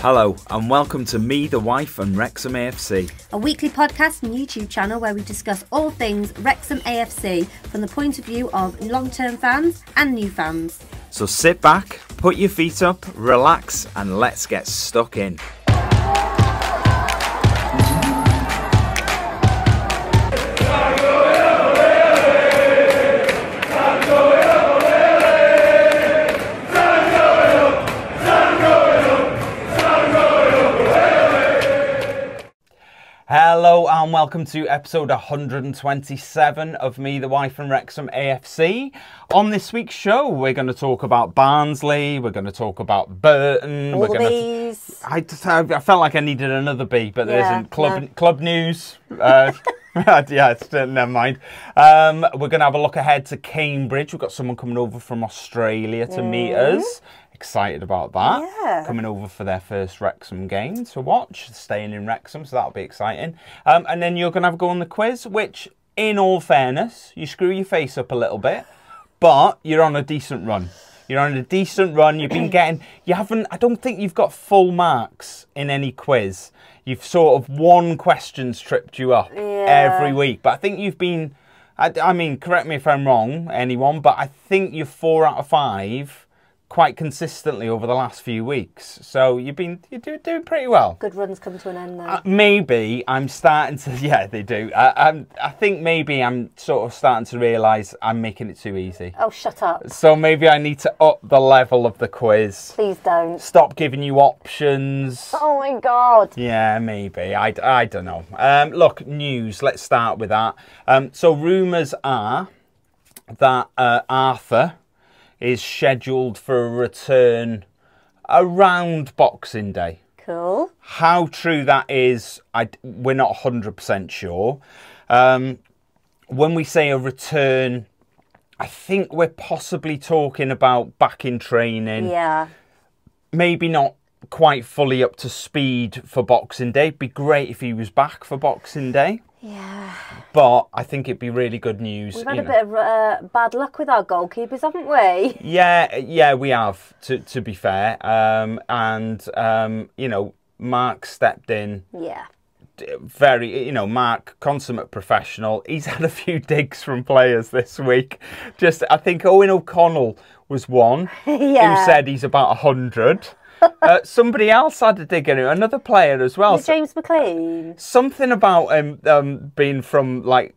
Hello and welcome to Me, the Wife and Wrexham AFC. A weekly podcast and YouTube channel where we discuss all things Wrexham AFC from the point of view of long-term fans and new fans. So sit back, put your feet up, relax and let's get stuck in. Hello and welcome to episode 127 of Me, the Wife and Wrexham AFC. On this week's show, we're going to talk about Barnsley, we're going to talk about Burton. I felt like I needed another B, but there isn't. Club news. Never mind. We're going to have a look ahead to Cambridge. We've got someone coming over from Australia to meet us. Excited about that. Yeah. Coming over for their first Wrexham game to watch, staying in Wrexham, so that'll be exciting. And then you're going to have a go on the quiz, which, in all fairness, you screw your face up a little bit, but you're on a decent run. You're on a decent run. You've been getting, I don't think you've got full marks in any quiz. You've sort of one question's tripped you up every week, but I think you've been, I mean, correct me if I'm wrong, anyone, but I think you're 4 out of 5 quite consistently over the last few weeks. So you're doing pretty well. Good runs come to an end though. Maybe I'm starting to, yeah, they do. I think maybe I'm sort of starting to realise I'm making it too easy. Oh, shut up. So maybe I need to up the level of the quiz. Please don't. Stop giving you options. Oh my God. Yeah, maybe. I don't know. Look, news. Let's start with that. So rumours are that Arthur is scheduled for a return around Boxing Day. Cool. How true that is, we're not 100% sure. When we say a return, I think we're possibly talking about back in training. Yeah. Maybe not quite fully up to speed for Boxing Day. It'd be great if he was back for Boxing Day. Yeah. But I think it'd be really good news. We've had a bit of bad luck with our goalkeepers, haven't we? Yeah, we have, to be fair. You know, Mark stepped in. Yeah. Very, you know, Mark, consummate professional. He's had a few digs from players this week. I think Owen O'Connell was one who said he's about 100. Somebody else had a dig in him, another player as well. James McLean? Something about him being from like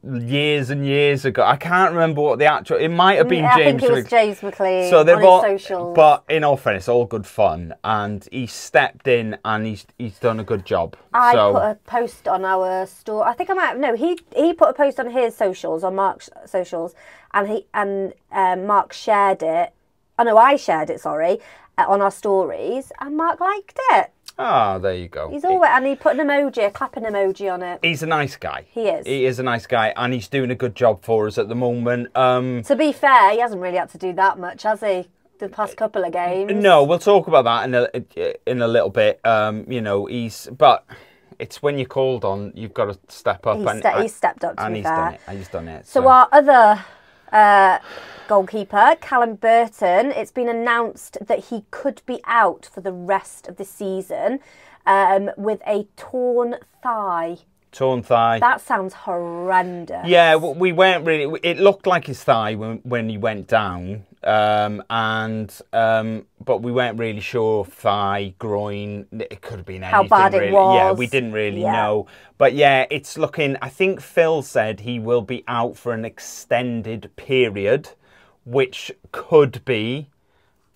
years and years ago. I can't remember what the actual. It might have been James. I think it was James McLean. So they're on his socials. But in all fairness, all good fun, and he stepped in and he's done a good job. I put a post on our store. I think I might have, no. He put a post on his socials, on Mark's socials, and Mark shared it. Oh no, I shared it. Sorry. On our stories, and Mark liked it. Ah, there you go. He's always, and he put an emoji, a clapping emoji on it. He's a nice guy. He is. He is a nice guy, and he's doing a good job for us at the moment. To be fair, he hasn't really had to do that much, has he? The past couple of games. No, we'll talk about that in a little bit. You know, but it's when you're called on, you've got to step up. He's stepped up. To be fair, he's done it. So our other goalkeeper, Callum Burton, it's been announced that he could be out for the rest of the season with a torn thigh. Torn thigh. That sounds horrendous. Yeah, we weren't really. It looked like his thigh when he went down, but we weren't really sure. Thigh, groin. It could have been anything. How bad it was. Yeah, we didn't really know. But yeah, it's looking. I think Phil said he will be out for an extended period, which could be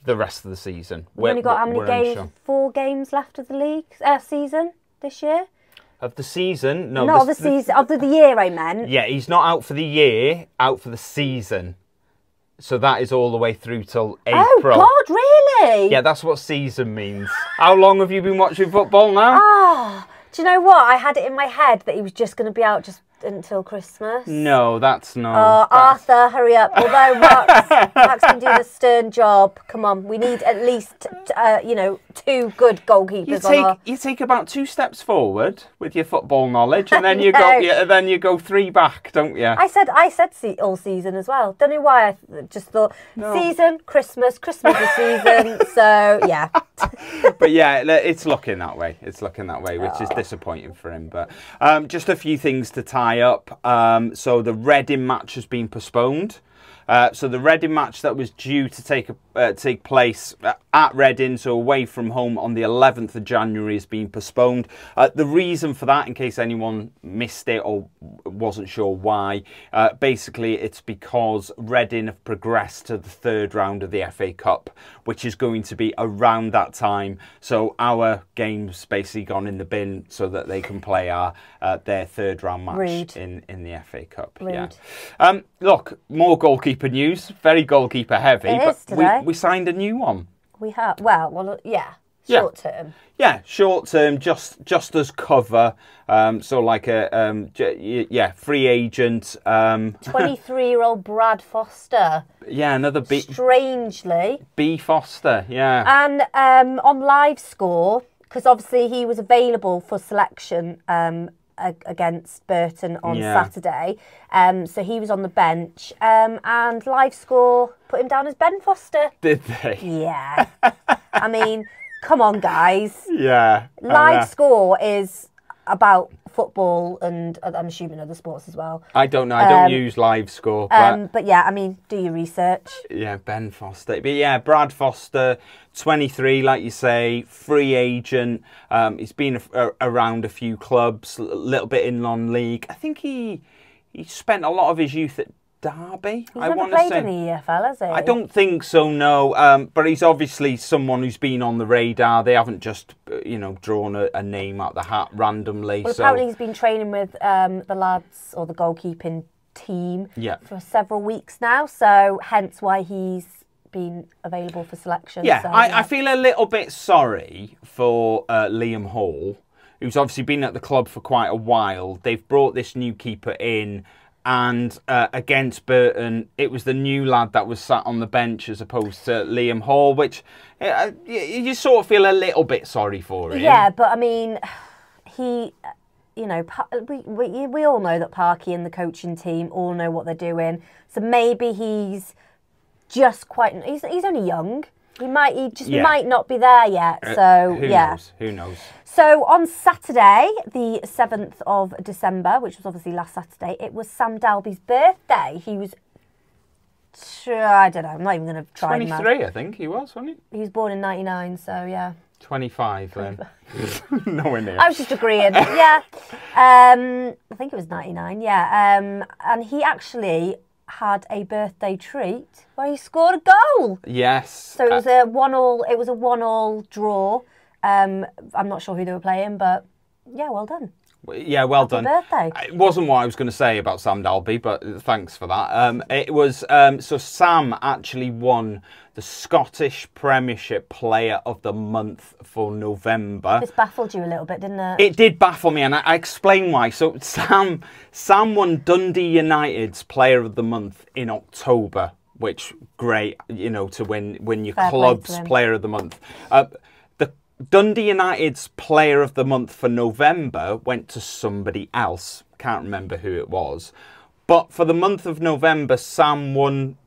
the rest of the season. We've only got how many games? Unsure. 4 games left of the league season this year. Of the season? No, not of the season. Of the year, I meant. Yeah, he's not out for the year. Out for the season. So that is all the way through till April. Oh God, really? Yeah, that's what season means. How long have you been watching football now? Ah, do you know what? I had it in my head that he was just going to be out just until Christmas. No, that's not. Oh, Arthur, hurry up. Although Mark's been doing a stern job. Come on, we need at least, you know, 2 good goalkeepers. You take about 2 steps forward with your football knowledge, and then you go 3 back, don't you? I said all season as well. Don't know why. I just thought season, Christmas is season. So yeah. But yeah, it's looking that way. It's looking that way, which is disappointing for him. But just a few things to tie up. So the Reading match has been postponed. So the Reading match that was due to take place at Reading, so away from home, on the 11th of January has been postponed. The reason for that, in case anyone missed it or wasn't sure why, basically it's because Reading have progressed to the 3rd round of the FA Cup, which is going to be around that time. So our game's basically gone in the bin so that they can play their 3rd round match in the FA Cup. Rude. Yeah. Look, more goalkeeper news. Very goalkeeper heavy. It is today. We signed a new one. We have. Well, yeah. Short term. Yeah, short term, just as cover. So like a free agent. 23-year-old Brad Foster. Yeah, another B. Strangely. B Foster. Yeah. And on live score, because obviously he was available for selection against Burton on Saturday. So he was on the bench, and live score put him down as Ben Foster. Did they? Yeah. I mean, come on, guys. Yeah. Live score is about football and I'm assuming other sports as well. I don't know. I don't use live score. But yeah, I mean, do your research. Yeah, Ben Foster. But yeah, Brad Foster, 23, like you say, free agent. He's been around a few clubs, a little bit in non-league. I think he spent a lot of his youth at Derby. He's never played in the EFL, has he? I don't think so, no. But he's obviously someone who's been on the radar. They haven't just, drawn a name out the hat randomly. Well, apparently he's been training with the lads or the goalkeeping team for several weeks now. So hence why he's been available for selection. Yeah, so, I feel a little bit sorry for Liam Hall, who's obviously been at the club for quite a while. They've brought this new keeper in. And against Burton, it was the new lad that was sat on the bench as opposed to Liam Hall, which you sort of feel a little bit sorry for him. Yeah, but I mean, he, we all know that Parky and the coaching team all know what they're doing. So maybe he's just he's only young. He might not be there yet. So Who knows? So on Saturday, the 7th of December, which was obviously last Saturday, it was Sam Dalby's birthday. He was, I don't know, I'm not even going to try. 23, I think he was, wasn't he? He was born in 99, so yeah. 25 then. Nowhere near. I was just agreeing. Yeah. I think it was 99, yeah. And he actually had a birthday treat where he scored a goal. Yes. So it was a 1-1. It was a 1-1 draw. I'm not sure who they were playing, but yeah, well done. Yeah, well done. Birthday. It wasn't what I was going to say about Sam Dalby, but thanks for that. It was so Sam actually won the Scottish Premiership Player of the Month for November. This baffled you a little bit, didn't it? It did baffle me, and I explain why. So Sam won Dundee United's Player of the Month in October, which great, to win your club's Player of the Month. Dundee United's Player of the Month for November went to somebody else. Can't remember who it was. But for the month of November, Sam won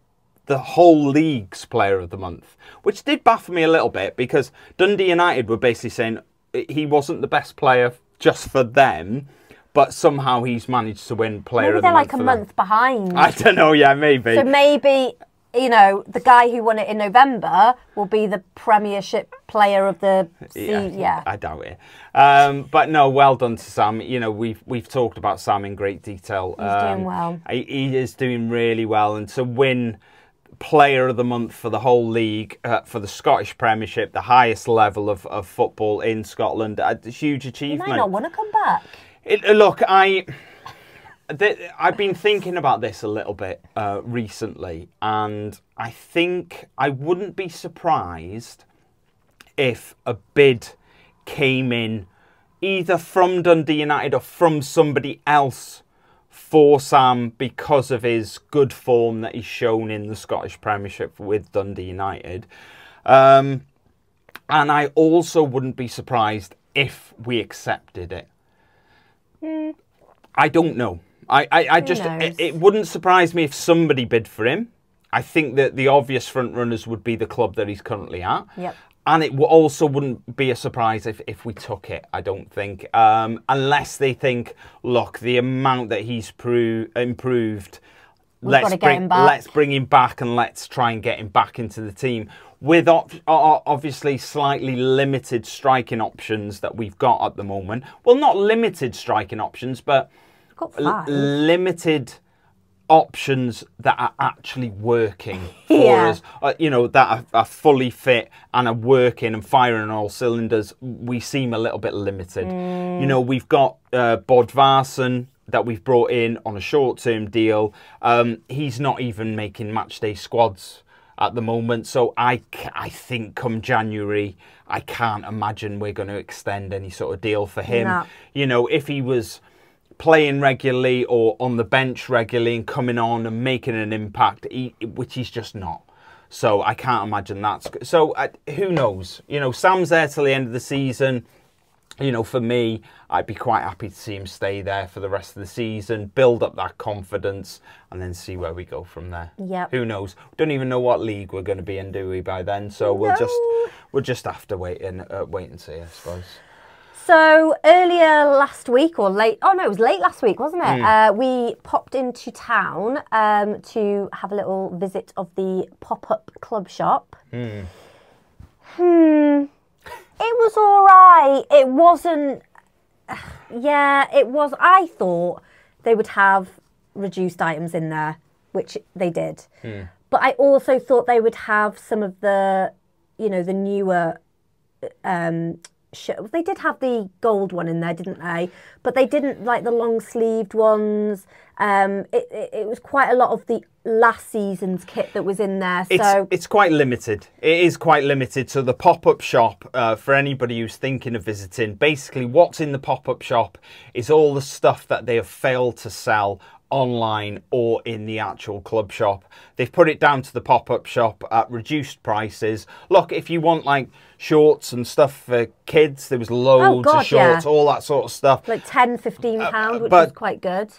the whole league's Player of the Month, which did baffle me a little bit because Dundee United were basically saying he wasn't the best player just for them, but somehow he's managed to win Player of the Month. Maybe they're like a month behind. I don't know, yeah, maybe. So maybe, the guy who won it in November will be the Premiership Player of the season. Yeah, I doubt it. But no, well done to Sam. We've talked about Sam in great detail. He's doing well. He is doing really well, and to win Player of the Month for the whole league, for the Scottish Premiership, the highest level of football in Scotland, a huge achievement. He might not want to come back. Look, I've been thinking about this a little bit recently, and I think I wouldn't be surprised if a bid came in either from Dundee United or from somebody else for Sam because of his good form that he's shown in the Scottish Premiership with Dundee United. And I also wouldn't be surprised if we accepted it. I don't know. I just, it wouldn't surprise me if somebody bid for him. I think that the obvious front runners would be the club that he's currently at. Yep. And it also wouldn't be a surprise if we took it, I don't think. Unless they think, look, the amount that he's improved, let's bring him back and let's try and get him back into the team. With obviously slightly limited striking options that we've got at the moment. Well, not limited striking options, but limited options that are actually working for us, you know, that are fully fit and are working and firing on all cylinders. We seem a little bit limited. You know, we've got Bodvarsson that we've brought in on a short-term deal. He's not even making matchday squads at the moment, so I think come January I can't imagine we're going to extend any sort of deal for him. No. You know, if he was playing regularly or on the bench regularly and coming on and making an impact, which he's just not. So I can't imagine that's... So who knows? You know, Sam's there till the end of the season. You know, for me, I'd be quite happy to see him stay there for the rest of the season, build up that confidence, and then see where we go from there. Yeah. Who knows? We don't even know what league we're going to be in, do we, by then? So we'll just have to wait and see, I suppose. So earlier last week, or late, oh no, it was late last week, wasn't it? We popped into town to have a little visit of the pop-up club shop. It was all right. It wasn't, yeah, it was. I thought they would have reduced items in there, which they did. But I also thought they would have some of the, you know, the newer they did have the gold one in there, didn't they? But they didn't like the long-sleeved ones. It was quite a lot of the last season's kit that was in there. So it's quite limited. It is quite limited. So the pop-up shop, for anybody who's thinking of visiting, basically what's in the pop-up shop is all the stuff that they have failed to sell online or in the actual club shop. They've put it down to the pop-up shop at reduced prices. Look, if you want like shorts and stuff for kids, there was loads of shorts, all that sort of stuff. Like £10, £15, which is quite good.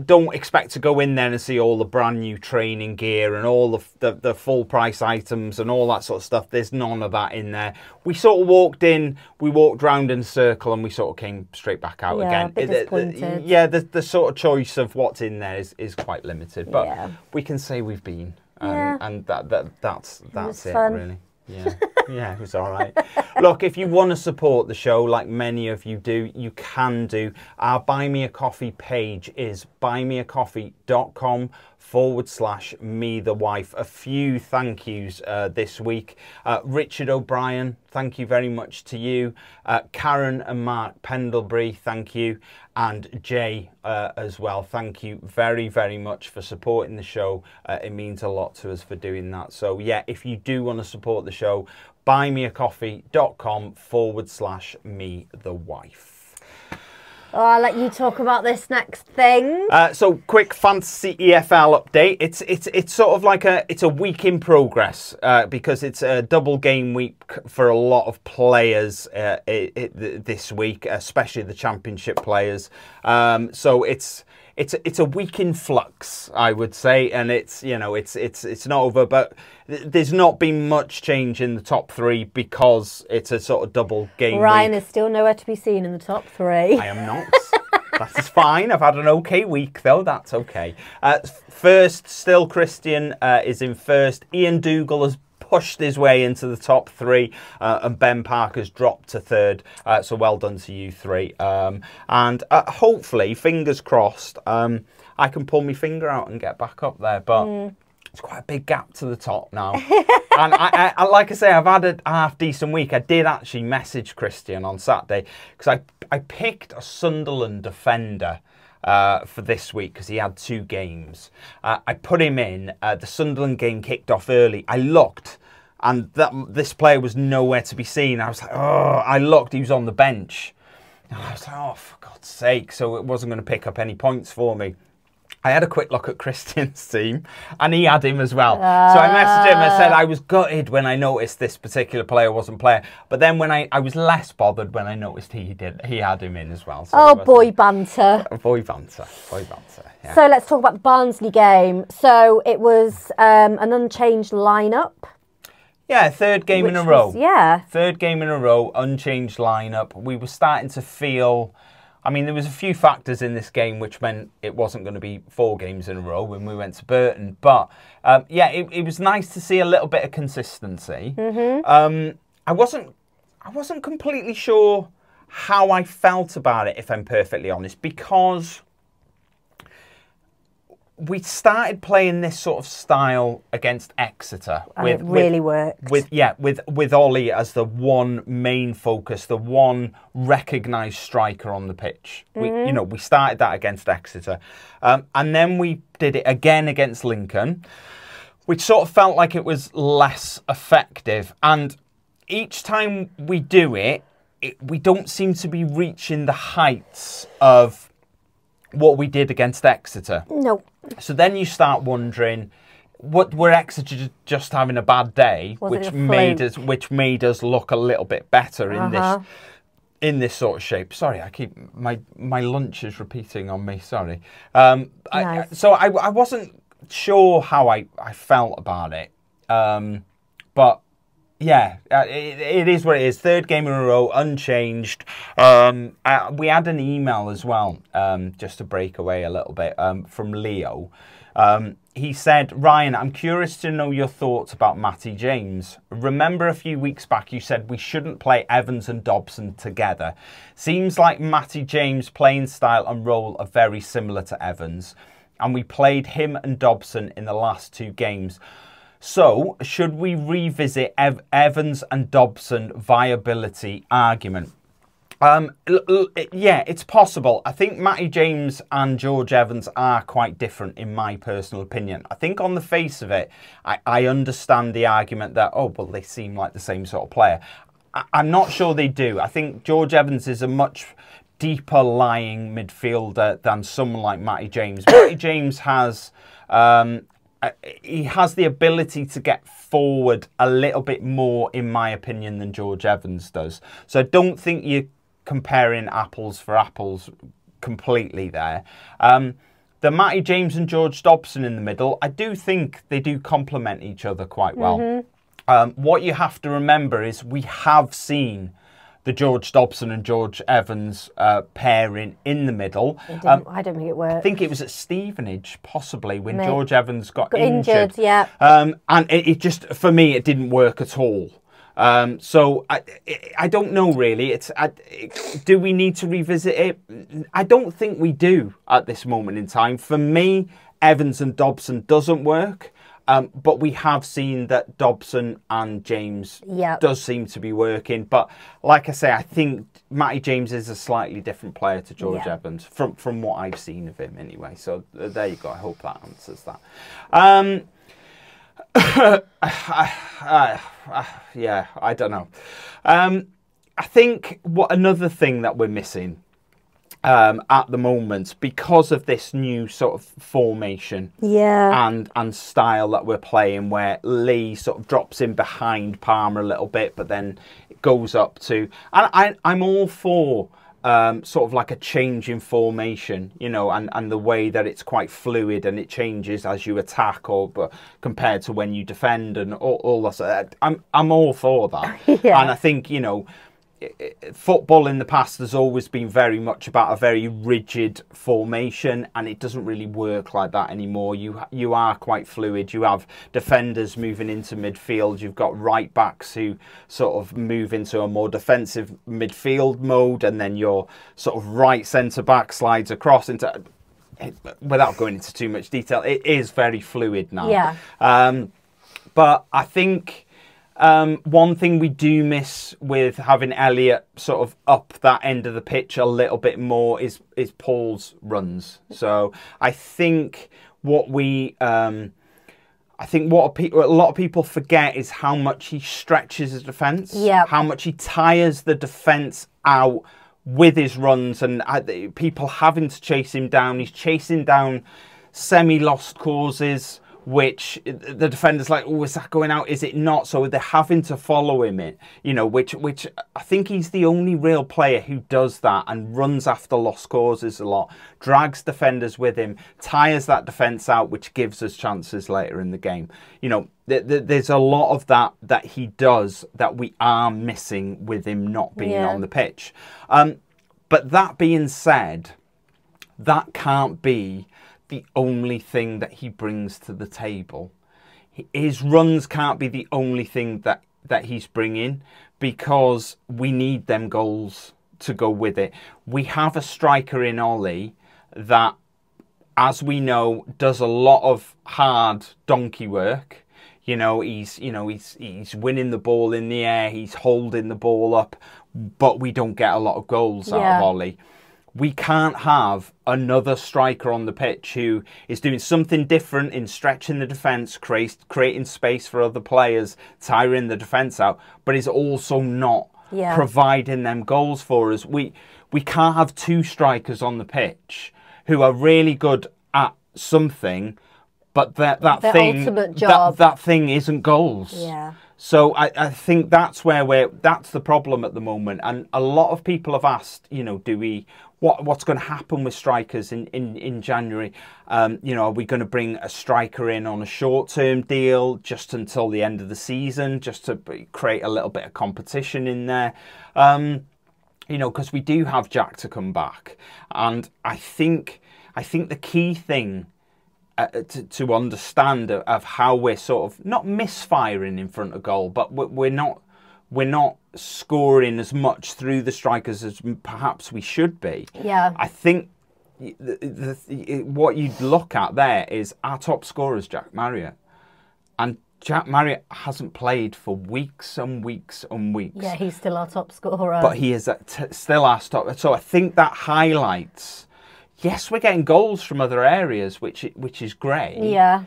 Don't expect to go in there and see all the brand new training gear and all the full price items and all that sort of stuff. There's none of that in there. We sort of walked in, we walked round in a circle and we sort of came straight back out again. A bit disappointed. Yeah, the sort of choice of what's in there is quite limited. But we can say we've been. And that's it, really. Yeah, yeah, it was all right. Look, if you want to support the show, like many of you do, you can do. Our Buy Me a Coffee page is buymeacoffee.com/me-the-wife. A few thank yous this week. Richard O'Brien, thank you very much to you. Karen and Mark Pendlebury, thank you. And Jay as well, thank you very, very much for supporting the show. It means a lot to us for doing that. So yeah, if you do want to support the show, buymeacoffee.com/me-the-wife. Oh, I'll let you talk about this next thing. So quick fantasy EFL update. It's sort of like a week in progress because it's a double game week for a lot of players this week, especially the championship players. So it's a week in flux, I would say, and it's not over, but there's not been much change in the top three because it's a sort of double game Ryan week. is still nowhere to be seen in the top three. I am not. That's fine. I've had an okay week, though. That's okay. First, still Christian is in first. Ian Dougal has pushed his way into the top three, and Ben Parker's dropped to third. So well done to you three. And hopefully, fingers crossed, I can pull my finger out and get back up there. But it's quite a big gap to the top now. And I like I say, I've had a half-decent week. I did actually message Christian on Saturday because I picked a Sunderland defender for this week because he had 2 games. I put him in. The Sunderland game kicked off early. I looked, and this player was nowhere to be seen. I was like, oh, I looked. He was on the bench. And I was like, oh, for God's sake. So it wasn't going to pick up any points for me. I had a quick look at Christian's team, and he had him as well. So I messaged him and said I was gutted when I noticed this particular player wasn't playing. But then when I was less bothered when I noticed he had him in as well. So oh, boy banter. Boy banter. Boy banter. Yeah. So let's talk about the Barnsley game. So it was an unchanged lineup. Yeah, third game in a row. Yeah. Third game in a row, unchanged lineup. We were starting to feel... I mean, there was a few factors in this game which meant it wasn't going to be 4 games in a row when we went to Burton. But, yeah, it was nice to see a little bit of consistency. I wasn't completely sure how I felt about it, if I'm perfectly honest, because we started playing this sort of style against Exeter. And it really worked. With Ollie as the one main focus, the one recognised striker on the pitch. We started that against Exeter. And then we did it again against Lincoln, which sort of felt like it was less effective. And each time we do it, we don't seem to be reaching the heights of what we did against Exeter. No. So then you start wondering, were Exeter just having a bad day, which made us look a little bit better in this sort of shape. Sorry, I keep my lunch is repeating on me. Sorry. Nice. So I wasn't sure how I felt about it, but. Yeah, it is what it is. Third game in a row, unchanged. We had an email as well, just to break away a little bit, from Leo. He said, Ryan, I'm curious to know your thoughts about Matty James. Remember a few weeks back you said we shouldn't play Evans and Dobson together. Seems like Matty James' playing style and role are very similar to Evans. And we played him and Dobson in the last 2 games. So, should we revisit Evans and Dobson viability argument? Yeah, it's possible. I think Matty James and George Evans are quite different in my personal opinion. I think on the face of it, I understand the argument that, oh, well, they seem like the same sort of player. I'm not sure they do. I think George Evans is a much deeper lying midfielder than someone like Matty James. Matty James has... he has the ability to get forward a little bit more, in my opinion, than George Evans does. So I don't think you're comparing apples for apples completely there. The Matty James and George Dobson in the middle, I do think they do complement each other quite well. What you have to remember is we have seen the George Dobson and George Evans pairing in the middle. I don't think it worked. I think it was at Stevenage, possibly, when George Evans got injured. Yeah. And it just, for me, it didn't work at all. So I don't know, really. Do we need to revisit it? I don't think we do at this moment in time. For me, Evans and Dobson doesn't work. But we have seen that Dobson and James does seem to be working. But like I say, I think Matty James is a slightly different player to George Evans from what I've seen of him anyway. So there you go. I hope that answers that. Yeah, I don't know. I think another thing that we're missing at the moment, because of this new sort of formation and style that we're playing, where Lee sort of drops in behind Palmer a little bit, but then it goes up to... And I'm all for sort of like a change in formation, you know, and the way that it's quite fluid and it changes as you attack, but compared to when you defend and all that. I'm all for that. And I think, you know, football in the past has always been very much about a very rigid formation, and it doesn't really work like that anymore. You are quite fluid. You have defenders moving into midfield. You've got right backs who sort of move into a more defensive midfield mode, and then your sort of right centre back slides across into... Without going into too much detail, it is very fluid now. But I think... one thing we do miss with having Elliot sort of up that end of the pitch a little bit more is Paul's runs. So I think what a lot of people forget is how much he stretches his defence, how much he tires the defence out with his runs and people having to chase him down. He's chasing down semi-lost causes, which the defender's like, oh, is that going out? Is it not? So they're having to follow him, which I think he's the only real player who does that and runs after lost causes a lot, drags defenders with him, tires that defence out, which gives us chances later in the game. There's a lot of that he does that we are missing with him not being on the pitch. But that being said, that can't be the only thing that he brings to the table. His runs can't be the only thing that he's bringing, because we need them goals to go with it. We have a striker in Ollie that, as we know, does a lot of hard donkey work. He's winning the ball in the air, he's holding the ball up, but we don't get a lot of goals out of Ollie. We can't have another striker on the pitch who is doing something different in stretching the defence, creating space for other players, tiring the defence out, but is also not providing them goals for us. We can't have two strikers on the pitch who are really good at something, but that thing isn't goals. Yeah. So I think that's that's the problem at the moment. And a lot of people have asked, what's going to happen with strikers in January? Are we going to bring a striker in on a short-term deal just until the end of the season, just to create a little bit of competition in there? Because we do have Jack to come back. And I think the key thing to understand of how we're sort of not misfiring in front of goal, but we're not scoring as much through the strikers as perhaps we should be. Yeah, I think what you'd look at there is our top scorer is Jack Marriott, and Jack Marriott hasn't played for weeks and weeks and weeks. Yeah, he's still our top scorer, but he is still our top. So I think that highlights. Yes, we're getting goals from other areas, which is great. Yeah.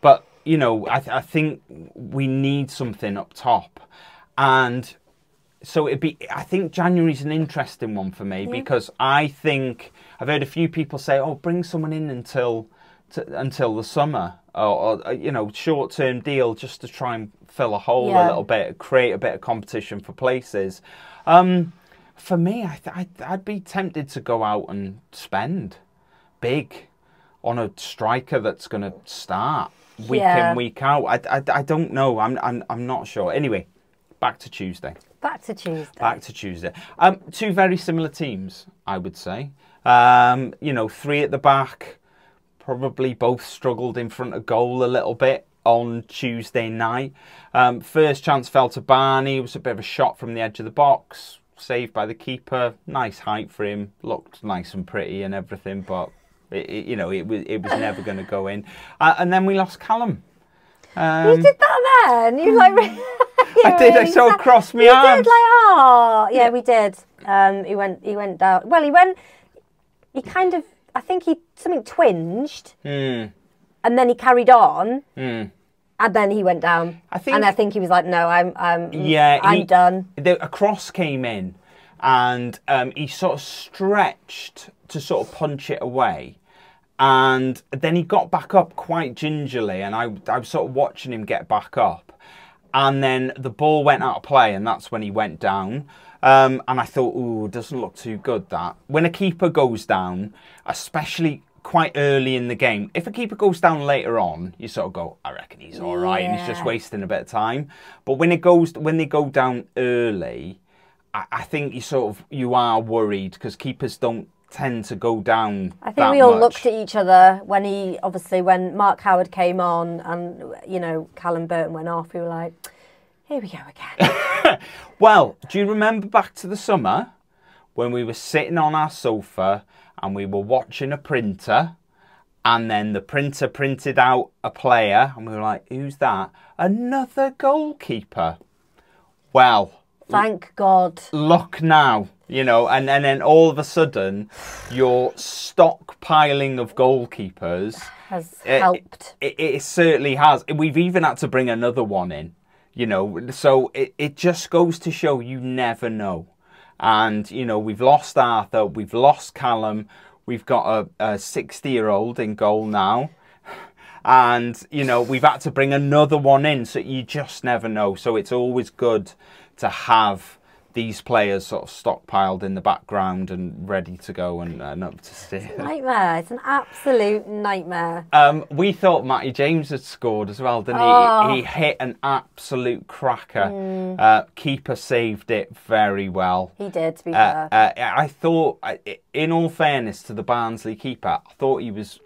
But, I think we need something up top. And so I think January's an interesting one for me, because I think I've heard a few people say, oh, bring someone in until the summer, or short-term deal just to try and fill a hole a little bit, create a bit of competition for places. For me, I'd be tempted to go out and spend big on a striker that's going to start week in, week out. I don't know. I'm not sure. Anyway, back to Tuesday. Two very similar teams, I would say. Three at the back, probably both struggled in front of goal a little bit on Tuesday night. First chance fell to Barney. It was a bit of a shot from the edge of the box. Saved by the keeper, nice height for him, looked nice and pretty and everything, but it was never going to go in. And then we lost Callum. You did that then? You like? I did. I saw across my arms. You did, we did. He went down. Well, he kind of. I think something twinged, and then he carried on. And then he went down. I think he was like, "No, I'm done." A cross came in, and he sort of stretched to sort of punch it away, and then he got back up quite gingerly, and I was sort of watching him get back up, and then the ball went out of play, and that's when he went down. And I thought, ooh, it doesn't look too good. That when a keeper goes down, especially quite early in the game. If a keeper goes down later on, you sort of go, I reckon he's all right, and he's just wasting a bit of time. But when they go down early, I think you are worried, because keepers don't tend to go down. I think we all looked at each other when when Mark Howard came on, and Callum Burton went off. We were like, here we go again. Well, do you remember back to the summer when we were sitting on our sofa and we were watching a printer, and then the printer printed out a player, and we were like, who's that? Another goalkeeper. Well, thank God. Look now, and then all of a sudden, your stockpiling of goalkeepers has helped. It certainly has. We've even had to bring another one in, so it just goes to show you never know. And, you know, we've lost Arthur, we've lost Callum, we've got a 60-year-old in goal now. And, you know, we've had to bring another one in, so you just never know. So it's always good to have these players sort of stockpiled in the background and ready to go and up to steer. It's a nightmare. It's an absolute nightmare. We thought Matty James had scored as well, didn't he? Oh. He hit an absolute cracker. Keeper saved it very well. He did, to be fair. I thought, in all fairness to the Barnsley keeper, I thought he was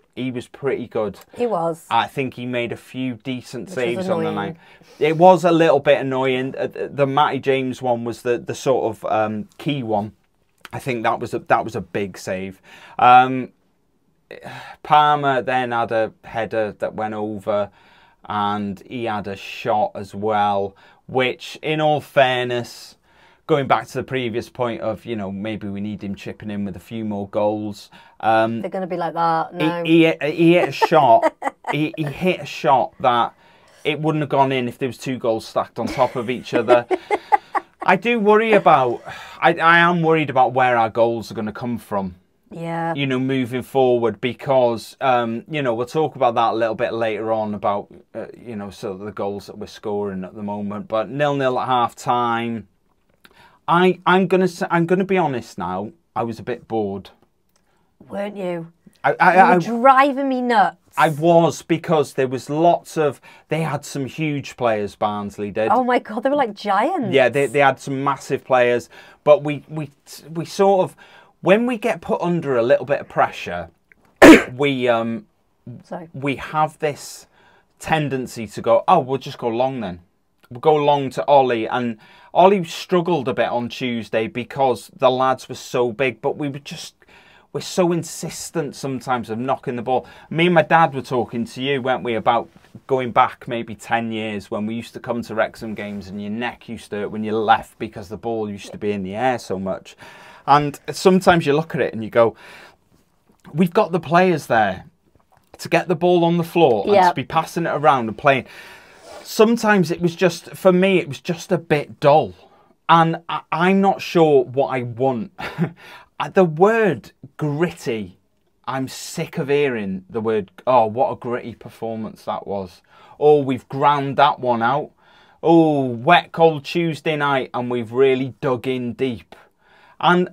pretty good. He was. I think he made a few decent saves on the night. It was a little bit annoying. The Matty James one was the sort of key one. I think that was a big save. Palmer then had a header that went over, and he had a shot as well, which, in all fairness, going back to the previous point of, you know, maybe we need him chipping in with a few more goals. They're going to be like that. No. He hit a shot. he hit a shot that it wouldn't have gone in if there was 2 goals stacked on top of each other. I do worry about. I am worried about where our goals are going to come from. Yeah. You know, moving forward, because you know, we'll talk about that a little bit later on about you know, sort of the goals that we're scoring at the moment. But 0-0 at half time. I'm gonna be honest now. I was a bit bored. Weren't you? You were driving me nuts. I was, because there was lots of. They had some huge players. Barnsley did. Oh my God, they were like giants. Yeah, they had some massive players. But we sort of, when we get put under a little bit of pressure, we have this tendency to go, oh, we'll just go long then. We'll go long to Ollie, and Ollie struggled a bit on Tuesday because the lads were so big, but we're so insistent sometimes of knocking the ball. Me and my dad were talking to you, weren't we, about going back maybe 10 years when we used to come to Wrexham games and your neck used to hurt when you left because the ball used to be in the air so much. And sometimes you look at it and you go, we've got the players there to get the ball on the floor and to be passing it around and playing. Sometimes it was just, for me, it was just a bit dull. And I'm not sure what I want. The word gritty, I'm sick of hearing the word, oh, what a gritty performance that was. Oh, we've ground that one out. Oh, wet, cold Tuesday night, and we've really dug in deep. And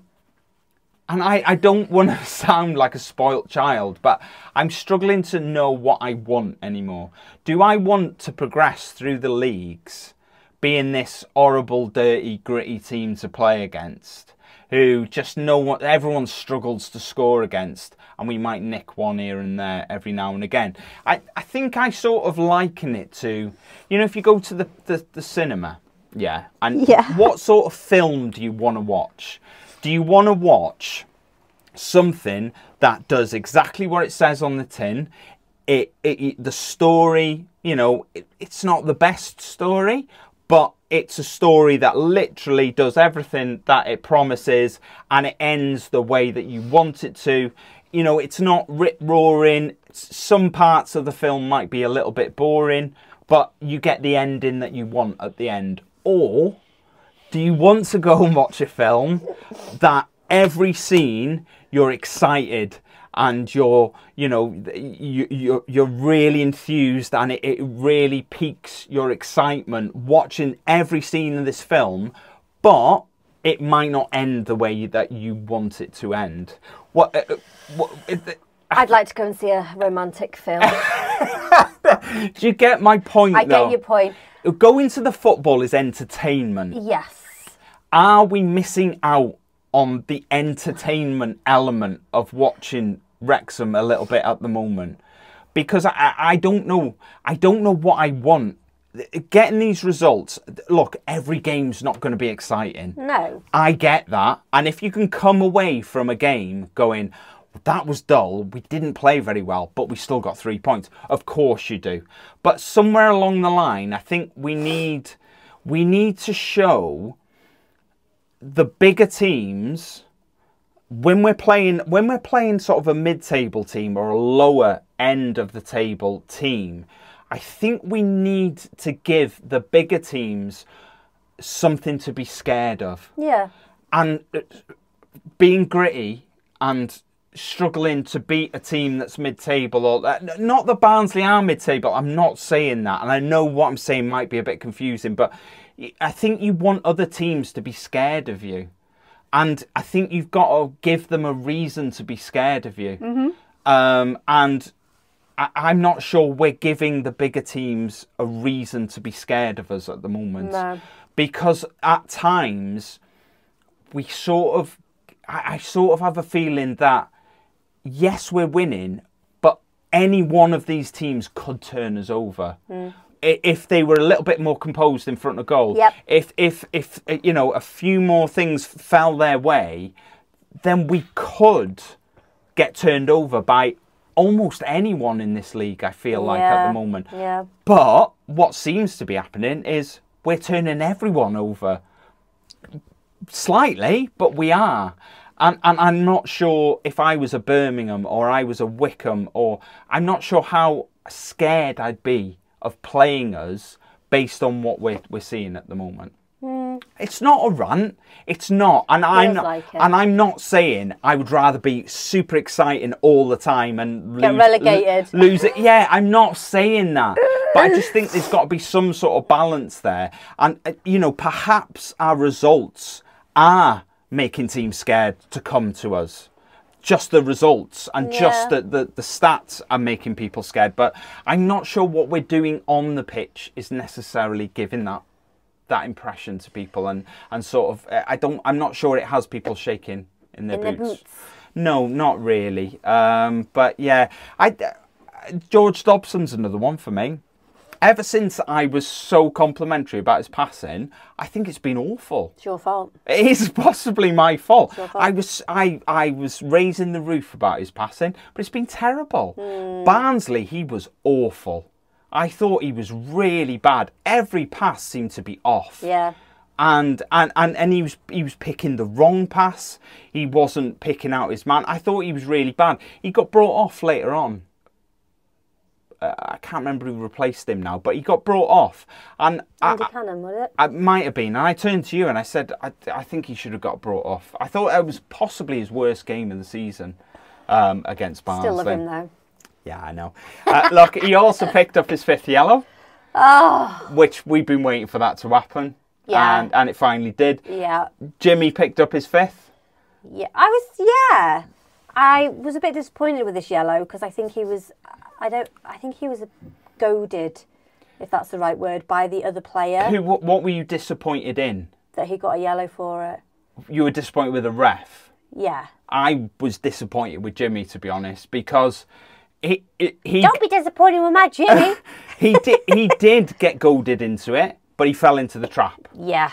I don't want to sound like a spoilt child, but I'm struggling to know what I want anymore. Do I want to progress through the leagues, being this horrible, dirty, gritty team to play against, who just know what everyone struggles to score against, and we might nick one here and there every now and again? I think I sort of liken it to, you know, if you go to the cinema, what sort of film do you want to watch? Do you want to watch something that does exactly what it says on the tin? The story, you know, it's not the best story, but it's a story that literally does everything that it promises, and it ends the way that you want it to. You know, it's not rip-roaring. Some parts of the film might be a little bit boring, but you get the ending that you want at the end. Or do you want to go and watch a film that every scene you're excited and you're really enthused, and it really piques your excitement watching every scene in this film, but it might not end the way that you want it to end? I'd like to go and see a romantic film. Do you get my point? I get your point. Going to the football is entertainment. Yes. Are we missing out on the entertainment element of watching Wrexham a little bit at the moment? Because I don't know. I don't know what I want. Getting these results, look, every game's not going to be exciting. No. I get that. And if you can come away from a game going, that was dull, we didn't play very well, but we still got 3 points. Of course you do. But somewhere along the line, I think we need to show the bigger teams, when we're playing sort of a mid-table team or a lower end of the table team, I think we need to give the bigger teams something to be scared of. Yeah. and being gritty and struggling to beat a team that's mid-table, or not that Barnsley are mid-table, I'm not saying that, and I know what I'm saying might be a bit confusing, but I think you want other teams to be scared of you, and I think you've got to give them a reason to be scared of you. And I'm not sure we're giving the bigger teams a reason to be scared of us at the moment. No. Because at times we I sort of have a feeling that yes, we're winning, but any one of these teams could turn us over. If they were a little bit more composed in front of goal. Yep. If you know, a few more things fell their way, then we could get turned over by almost anyone in this league, I feel like, at the moment. Yeah. But what seems to be happening is we're turning everyone over. Slightly, but we are. And I'm not sure if I was a Birmingham or I was a Wickham, or I'm not sure how scared I'd be of playing us based on what we're seeing at the moment. It's not a rant. It's not. And I'm not saying I would rather be super exciting all the time and get relegated. Lose it. Yeah, I'm not saying that. But I just think there's got to be some sort of balance there. And, you know, perhaps our results are making teams scared to come to us. Just the results and just the stats are making people scared. But I'm not sure what we're doing on the pitch is necessarily giving that impression to people, and sort of I'm not sure it has people shaking in their boots. No, not really. But yeah, George Dobson's another one for me. Ever since I was so complimentary about his passing, I think it's been awful. It's your fault. It is possibly my fault. It's your fault. I was raising the roof about his passing, but it's been terrible. Barnsley, he was awful. I thought he was really bad. Every pass seemed to be off. Yeah. And he was picking the wrong pass. He wasn't picking out his man. I thought he was really bad. He got brought off later on. I can't remember who replaced him now, but he got brought off. And Andy Cannon, was it? It might have been. And I turned to you and I said, I think he should have got brought off. I thought it was possibly his worst game of the season against Barnsley. Still love him though. Yeah, I know. Look, he also picked up his 5th yellow, which we've been waiting for that to happen. Yeah. And it finally did. Yeah. Jimmy picked up his 5th. Yeah, I was a bit disappointed with this yellow because I think he was, I think he was goaded, if that's the right word, by the other player. What were you disappointed in? That he got a yellow for it. You were disappointed with the ref? Yeah. I was disappointed with Jimmy, to be honest, because he don't be disappointed with my Jimmy. he did get goaded into it, but he fell into the trap. Yeah.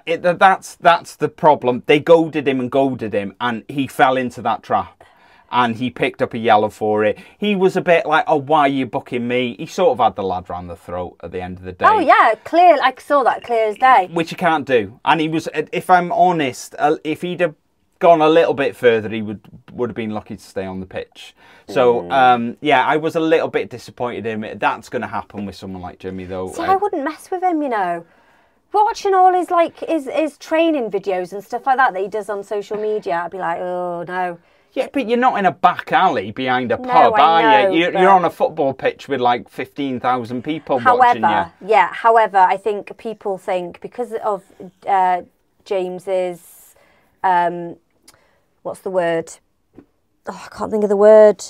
That's the problem. They goaded him, and he fell into that trap. And he picked up a yellow for it. He was a bit like, oh, why are you booking me? He sort of had the lad round the throat at the end of the day. Oh, yeah, clear. I saw that clear as day. Which you can't do. And he was, if I'm honest, if he'd have gone a little bit further, he would have been lucky to stay on the pitch. So, yeah, I was a little bit disappointed in him. That's going to happen with someone like Jimmy, though. See, I wouldn't mess with him, you know. Watching all his, his training videos and stuff like that he does on social media, I'd be like, oh, no. Yeah, but you're not in a back alley behind a pub, are you? You're on a football pitch with like 15,000 people watching you. Yeah, however, I think people think because of James's, what's the word? Oh, I can't think of the word.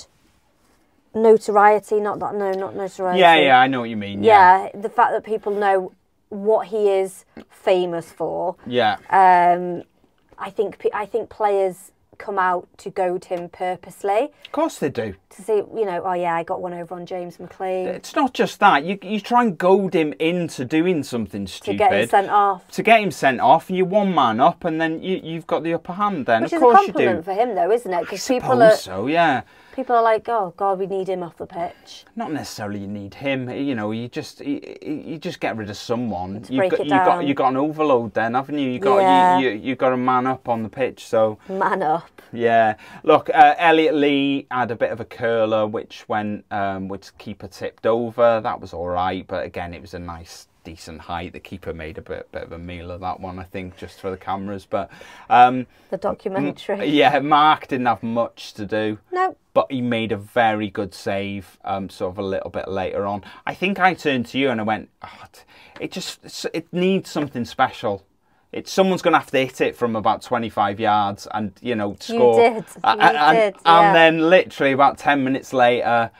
Notoriety, not notoriety. Yeah, I know what you mean. Yeah, the fact that people know what he is famous for. Yeah. I think players come out to goad him purposely. Of course they do. To see, you know, oh yeah, I got one over on James McLean. It's not just that. You try and goad him into doing something stupid. To get him sent off. To get him sent off, and you're one man up, and then you've got the upper hand then. Which of course you do. Which is a compliment for him though, isn't it? Because people are... so, yeah. People are like, oh God, we need him off the pitch. Not necessarily you need him. You know, you just get rid of someone. You've got an overload then, haven't you? You got a man up on the pitch. So man up. Yeah. Look, Elliot Lee had a bit of a curler, which keeper tipped over. That was all right, but again, it was a nice decent height. The keeper made a bit of a meal of that one, I think, just for the cameras. But the documentary. Yeah, Mark didn't have much to do. No. But he made a very good save, sort of a little bit later on. I think I turned to you and I went, oh, it needs something special. Someone's going to have to hit it from about 25 yards and, you know, score. You did. And then literally about 10 minutes later,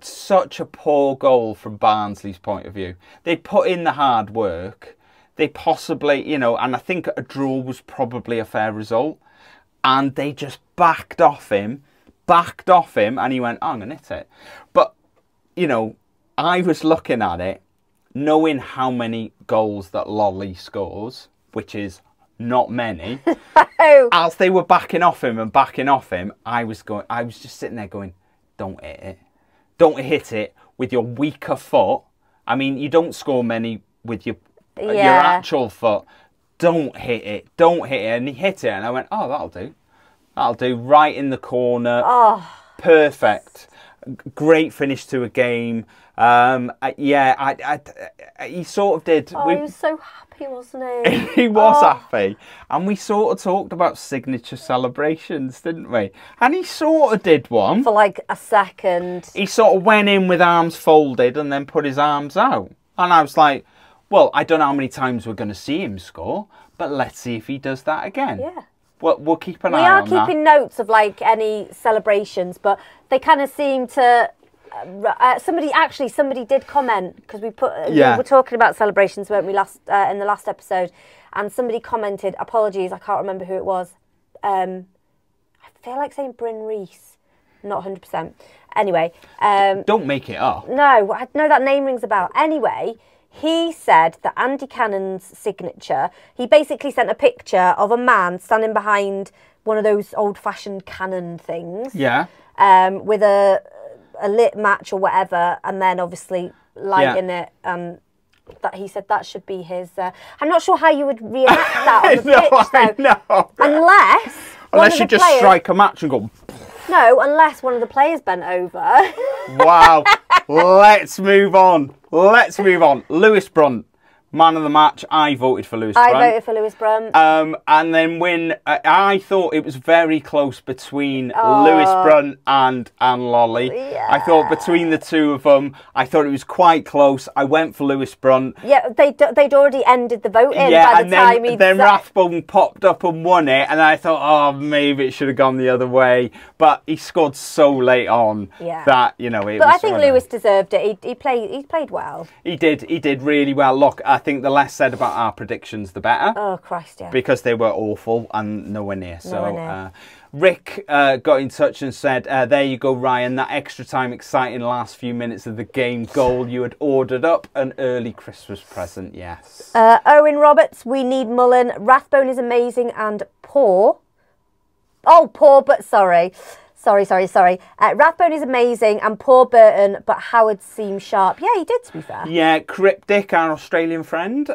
such a poor goal from Barnsley's point of view. They put in the hard work. They possibly, you know, and I think a draw was probably a fair result. And they just backed off him, and he went, oh, I'm going to hit it. But, you know, I was looking at it, knowing how many goals that Lolly scores, which is not many. As they were backing off him, I was just sitting there going, don't hit it. Don't hit it with your weaker foot. I mean, you don't score many with your actual foot. Don't hit it. And he hit it, and I went, oh, that'll do. That'll do. Right in the corner. Oh. Perfect. Great finish to a game. He sort of did. Oh, he was so happy, wasn't he? He was happy. And we sort of talked about signature celebrations, didn't we? And he sort of did one. For like a second. He sort of went in with arms folded and then put his arms out. And I was like, well, I don't know how many times we're going to see him score, but let's see if he does that again. Yeah. We'll keep an eye on that. We are keeping notes of like any celebrations, but they kind of seem to... somebody did comment, because we were talking about celebrations, weren't we, in the last episode, and somebody commented, apologies, I can't remember who it was. I feel like saying Bryn Reese, not 100%. Anyway. Don't make it up. No, I know that name rings a bell. Anyway, he said that Andy Cannon's signature, he basically sent a picture of a man standing behind one of those old-fashioned cannon things. Yeah. With a lit match or whatever, and then obviously lighting it. That he said that should be his. I'm not sure how you would react that on the pitch, though. Unless you just strike a match and go. No, unless one of the players bent over. Wow. Let's move on. Lewis Brunt, man of the match. I voted for Lewis Brunt. I voted for Lewis Brunt. And then when I thought it was very close between Lewis Brunt and Lolly. Yeah. I thought between the two of them, I thought it was quite close. I went for Lewis Brunt. Yeah, they'd already ended the voting by the time he'd then Rathbone popped up and won it, and I thought, oh, maybe it should have gone the other way. But he scored so late on that, you know, it was... But I think Lewis deserved it. He played well. He did really well. Look, I think the less said about our predictions, the better. Oh, Christ, yeah. Because they were awful and nowhere near. So Rick got in touch and said, there you go, Ryan, that extra time exciting last few minutes of the game goal you had ordered up, an early Christmas present, yes. Owen Roberts, we need Mullen. Rathbone is amazing and poor. Oh, poor, but sorry. Rathbone is amazing and poor Burton, but Howard seems sharp. Yeah, he did, to be fair. Yeah, Cryptic, our Australian friend,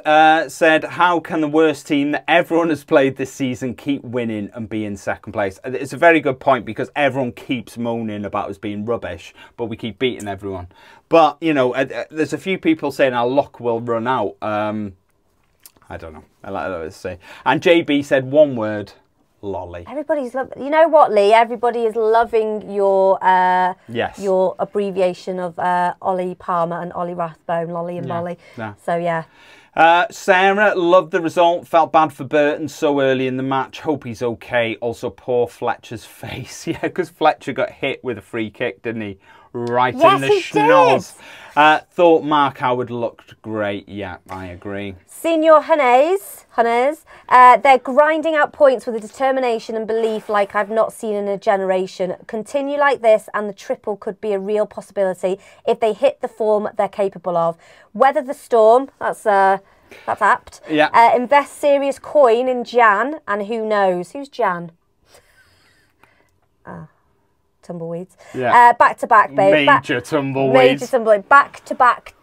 said, how can the worst team that everyone has played this season keep winning and be in second place? It's a very good point, because everyone keeps moaning about us being rubbish, but we keep beating everyone. But, you know, there's a few people saying our luck will run out. I don't know. I like to say. And JB said one word. Lolly. Everybody's loving. You know what, Lee? Everybody is loving your your abbreviation of Ollie Palmer and Ollie Rathbone, Lolly and Lolly. Yeah. So yeah. Sarah loved the result. Felt bad for Burton so early in the match. Hope he's okay. Also, poor Fletcher's face. Yeah, because Fletcher got hit with a free kick, didn't he? Right in the schnoz. Thought Mark Howard looked great. Yeah, I agree. Senior Hunners, they're grinding out points with a determination and belief like I've not seen in a generation. Continue like this and the triple could be a real possibility if they hit the form they're capable of. Weather the storm, that's apt. Yeah. Invest serious coin in Jan, and who knows? Who's Jan? Tumbleweeds. Yeah. Back to back, baby. Major tumbleweeds. Back to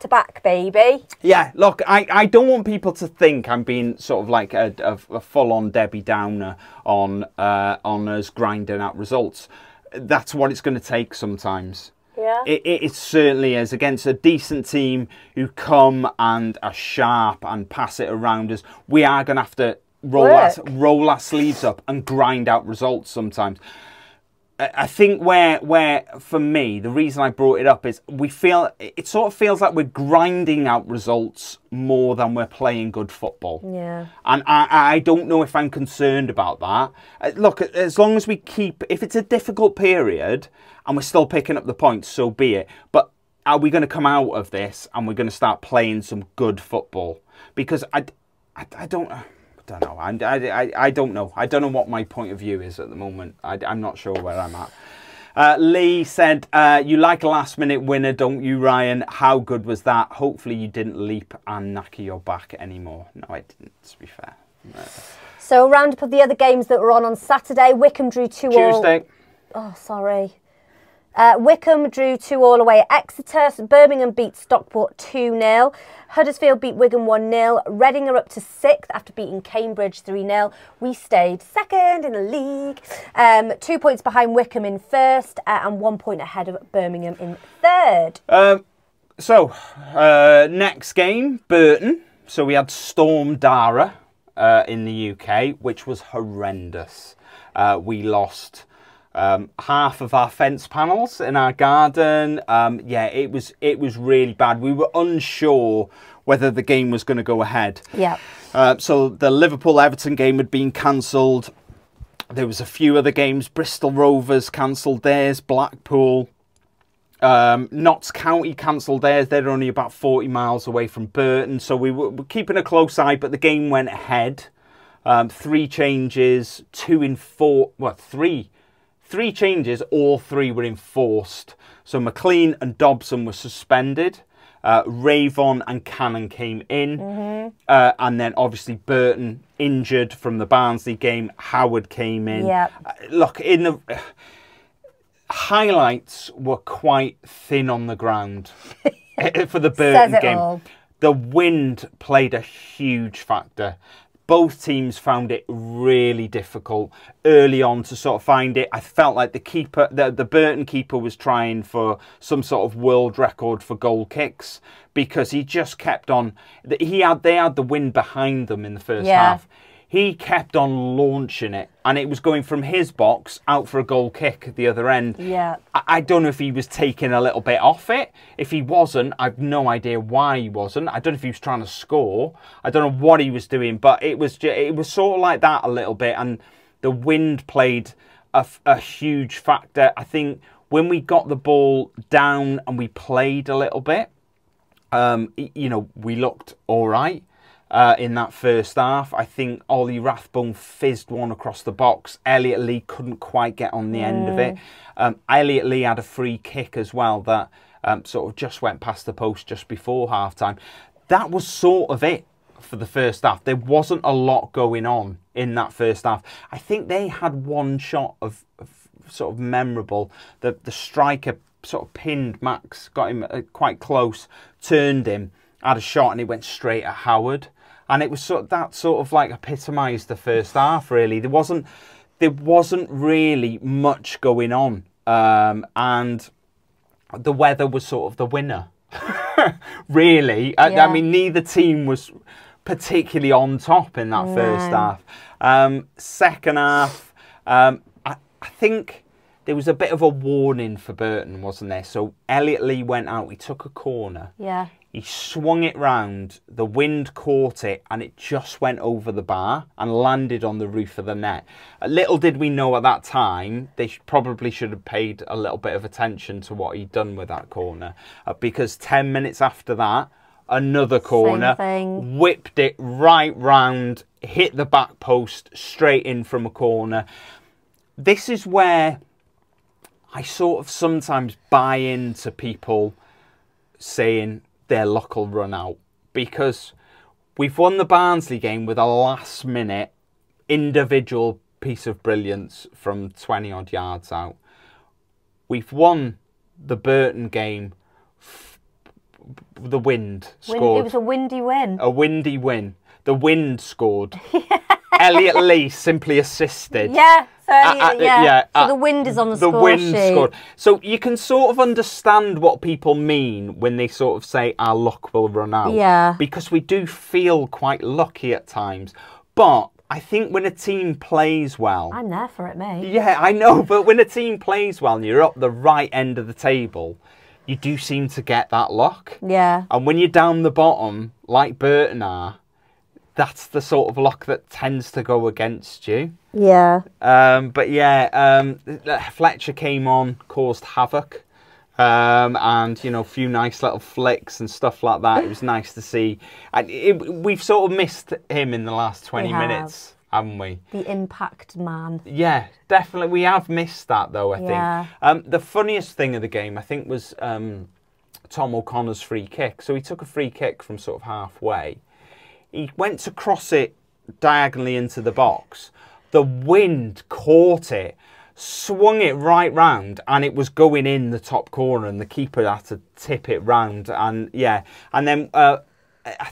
back, baby. Yeah, look, I don't want people to think I'm being sort of like a full-on Debbie Downer on us grinding out results. That's what it's going to take sometimes. Yeah. It certainly is. Against a decent team who come and are sharp and pass it around us, we are going to have to roll our sleeves up and grind out results sometimes. I think where for me, the reason I brought it up is it sort of feels like we're grinding out results more than we're playing good football. Yeah. And I don't know if I'm concerned about that. Look, as long as we if it's a difficult period and we're still picking up the points, so be it. But are we going to come out of this and we're going to start playing some good football? Because I don't know. I don't know. I don't know what my point of view is at the moment. I'm not sure where I'm at. Lee said, you like a last-minute winner, don't you, Ryan? How good was that? Hopefully you didn't leap and knacker your back anymore. No, I didn't, to be fair. No. So a roundup of the other games that were on Saturday. Wigan drew 2-2. Tuesday. Oh, sorry. Wycombe drew 2-2 away at Exeter. Birmingham beat Stockport 2-0. Huddersfield beat Wigan 1-0. Reading are up to 6th after beating Cambridge 3-0. We stayed 2nd in the league. 2 points behind Wycombe in 1st and 1 point ahead of Birmingham in 3rd. Next game, Burton. So we had Storm Dara in the UK, which was horrendous. We lost half of our fence panels in our garden. Yeah, it was really bad. We were unsure whether the game was going to go ahead. Yeah. So the Liverpool-Everton game had been cancelled. There was a few other games. Bristol Rovers cancelled theirs. Blackpool. Notts County cancelled theirs. They're only about 40 miles away from Burton. So we were keeping a close eye, but the game went ahead. 3 changes, 2 in 4. Well, 3 changes, all 3 were enforced. So McLean and Dobson were suspended. Ravon and Cannon came in. And then obviously Burton injured from the Barnsley game. Howard came in. Yep. Look, in the highlights were quite thin on the ground for the Burton game. All. The wind played a huge factor. Both teams found it really difficult early on to sort of find it. I felt like the keeper, the Burton keeper, was trying for some sort of world record for goal kicks because he just kept on. They had the wind behind them in the first half. He kept on launching it, and it was going from his box out for a goal kick at the other end. Yeah. I don't know if he was taking a little bit off it. If he wasn't, I've no idea why he wasn't. I don't know if he was trying to score. I don't know what he was doing, but it was sort of like that a little bit, and the wind played a huge factor. I think when we got the ball down and we played a little bit, you know, we looked all right. In that first half, I think Ollie Rathbone fizzed one across the box. Elliot Lee couldn't quite get on the end of it. Elliot Lee had a free kick as well that sort of just went past the post just before half-time. That was sort of it for the first half. There wasn't a lot going on in that first half. I think they had one shot of sort of memorable. The striker sort of pinned Max, got him quite close, turned him, had a shot, and it went straight at Howard. And it was that sort of like epitomised the first half, really. There wasn't really much going on. And the weather was sort of the winner, really. I mean, neither team was particularly on top in that first half. Second half, I think there was a bit of a warning for Burton, wasn't there? So Elliot Lee went out, he took a corner. Yeah. He swung it round, the wind caught it, and it just went over the bar and landed on the roof of the net. Little did we know at that time, they probably should have paid a little bit of attention to what he'd done with that corner. Because 10 minutes after that, another corner, whipped it right round, hit the back post, straight in from a corner. This is where I sort of sometimes buy into people saying their luck will run out, because we've won the Barnsley game with a last minute individual piece of brilliance from 20 odd yards out. We've won the Burton game. The wind scored. It was a windy win. A windy win. The wind scored. Elliot Lee simply assisted. Yeah, So the wind is on the score sheet. Scored. So you can sort of understand what people mean when they sort of say our luck will run out. Yeah. Because we do feel quite lucky at times. But I think when a team plays well... I'm there for it, mate. Yeah, I know. But when a team plays well and you're up the right end of the table, you do seem to get that luck. Yeah. And when you're down the bottom, like Burton are, that's the sort of luck that tends to go against you. Yeah. But yeah, Fletcher came on, caused havoc. And, you know, a few nice little flicks and stuff like that. It was nice to see. We've sort of missed him in the last 20 minutes, haven't we? The impact man. Yeah, definitely. We have missed that, though, I think. The funniest thing of the game, I think, was Tom O'Connor's free kick. So he took a free kick from sort of halfway. He went to cross it diagonally into the box. The wind caught it, swung it right round, and it was going in the top corner, and the keeper had to tip it round. And yeah, and then I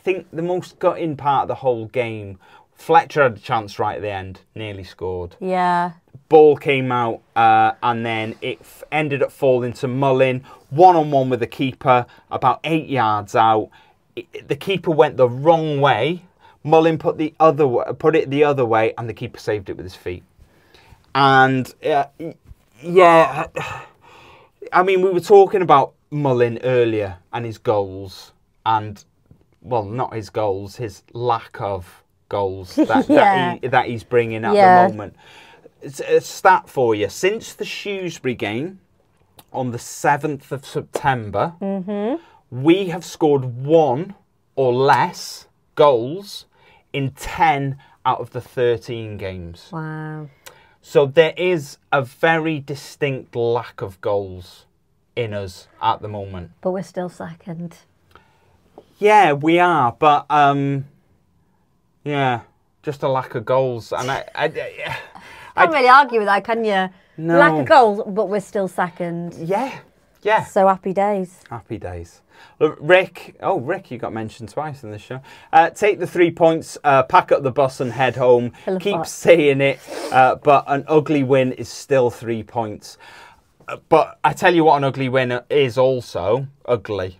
think the most gutting part of the whole game, Fletcher had a chance right at the end, nearly scored. Yeah. Ball came out, and then it ended up falling to Mullin, one-on-one with the keeper, about 8 yards out. The keeper went the wrong way. Mullin put it the other way, and the keeper saved it with his feet. And yeah, I mean, we were talking about Mullin earlier and his goals, and well, not his goals, his lack of goals that he's bringing at the moment. It's a stat for you: since the Shrewsbury game on the 7th of September. We have scored 1 or less goals in 10 out of the 13 games. Wow. So there is a very distinct lack of goals in us at the moment. But we're still second. Yeah, we are. But, yeah, just a lack of goals. And I can't really argue with that, can you? No. Lack of goals, but we're still second. Yeah. Yeah. So happy days. Happy days. Rick, you got mentioned twice in this show. Take the 3 points, pack up the bus and head home. Keep saying it, but an ugly win is still 3 points. But I tell you what, an ugly win is also ugly.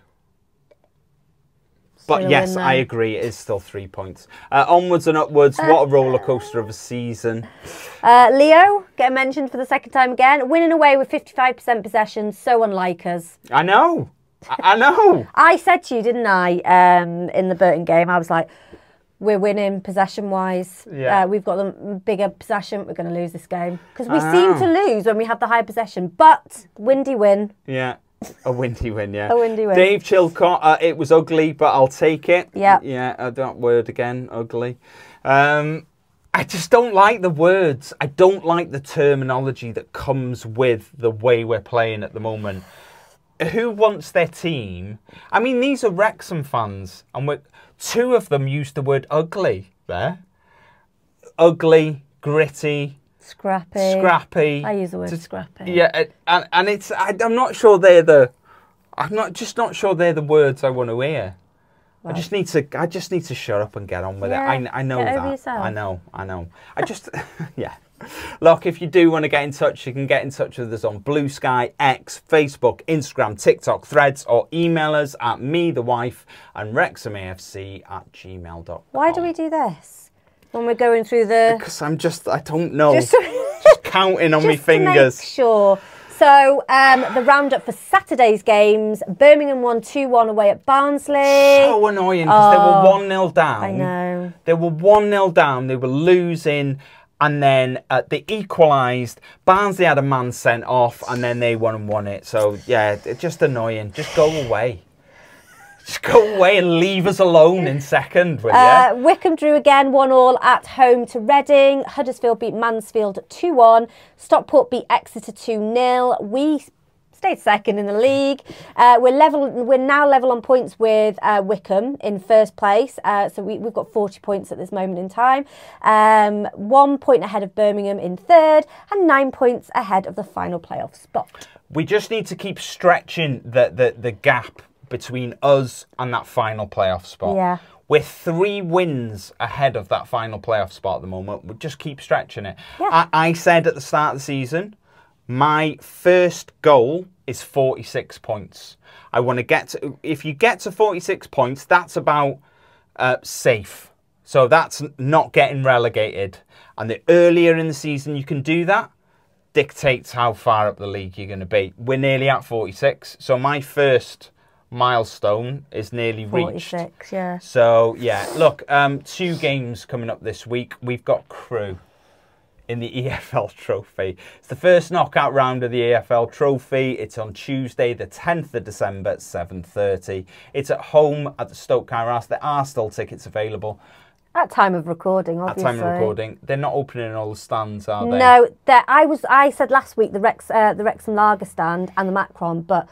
But yes, I agree, it is still 3 points. Onwards and upwards, what a roller coaster of a season. Leo, getting mentioned for the second time again. Winning away with 55% possession, so unlike us. I know. I know. I said to you, didn't I, in the Burton game, I was like, we're winning possession-wise. Yeah. We've got the bigger possession. We're going to lose this game. Because we seem to lose when we have the high possession. But, windy win. Yeah. A windy win, yeah. A windy win. Dave Chilcott, it was ugly, but I'll take it. Yeah. Yeah, that word again, ugly. I just don't like the words. I don't like the terminology that comes with the way we're playing at the moment. Who wants their team? I mean, these are Wrexham fans, and two of them used the word ugly there. Ugly, gritty. Scrappy. I use the word scrappy. Yeah, and it's. I'm not sure they're the. I'm not sure they're the words I want to hear. Right. I just need to shut up and get on with it. I know that. Over yourself. I know. I just yeah. Look, if you do want to get in touch, you can get in touch with us on Blue Sky, X, Facebook, Instagram, TikTok, Threads, or email us at methewife and wrexhamafc@gmail.com. Why do we do this? When we're going through the... Because I don't know. Just counting on my fingers. To make sure. So, the roundup for Saturday's games. Birmingham won 2-1 away at Barnsley. So annoying, because they were 1-0 down. I know. They were 1-0 down. They were losing, and then they equalised. Barnsley had a man sent off, and then they won it. So, yeah, it's just annoying. Just go away. Just go away and leave us alone in second, will you? Wycombe drew again, 1-1 at home to Reading. Huddersfield beat Mansfield 2-1. Stockport beat Exeter 2-0. We stayed second in the league. We're now level on points with Wycombe in first place. So we've got 40 points at this moment in time. 1 point ahead of Birmingham in third and 9 points ahead of the final playoff spot. We just need to keep stretching the gap between us and that final playoff spot. Yeah. We're 3 wins ahead of that final playoff spot at the moment. We'll just keep stretching it. Yeah. I said at the start of the season, my first goal is 46 points. I want to get to, if you get to 46 points, that's about safe. So that's not getting relegated. And the earlier in the season you can do that, dictates how far up the league you're going to be. We're nearly at 46. So my first milestone is nearly 46, reached. yeah. So, yeah, look, 2 games coming up this week. We've got Crewe in the EFL Trophy. It's the first knockout round of the EFL Trophy. It's on Tuesday, the 10th of December at 7:30. It's at home at the Stoke Kairos. There are still tickets available. At time of recording, obviously. At time of recording. They're not opening all the stands, are they? No, I said last week the Wrexham Lager stand and the Macron, but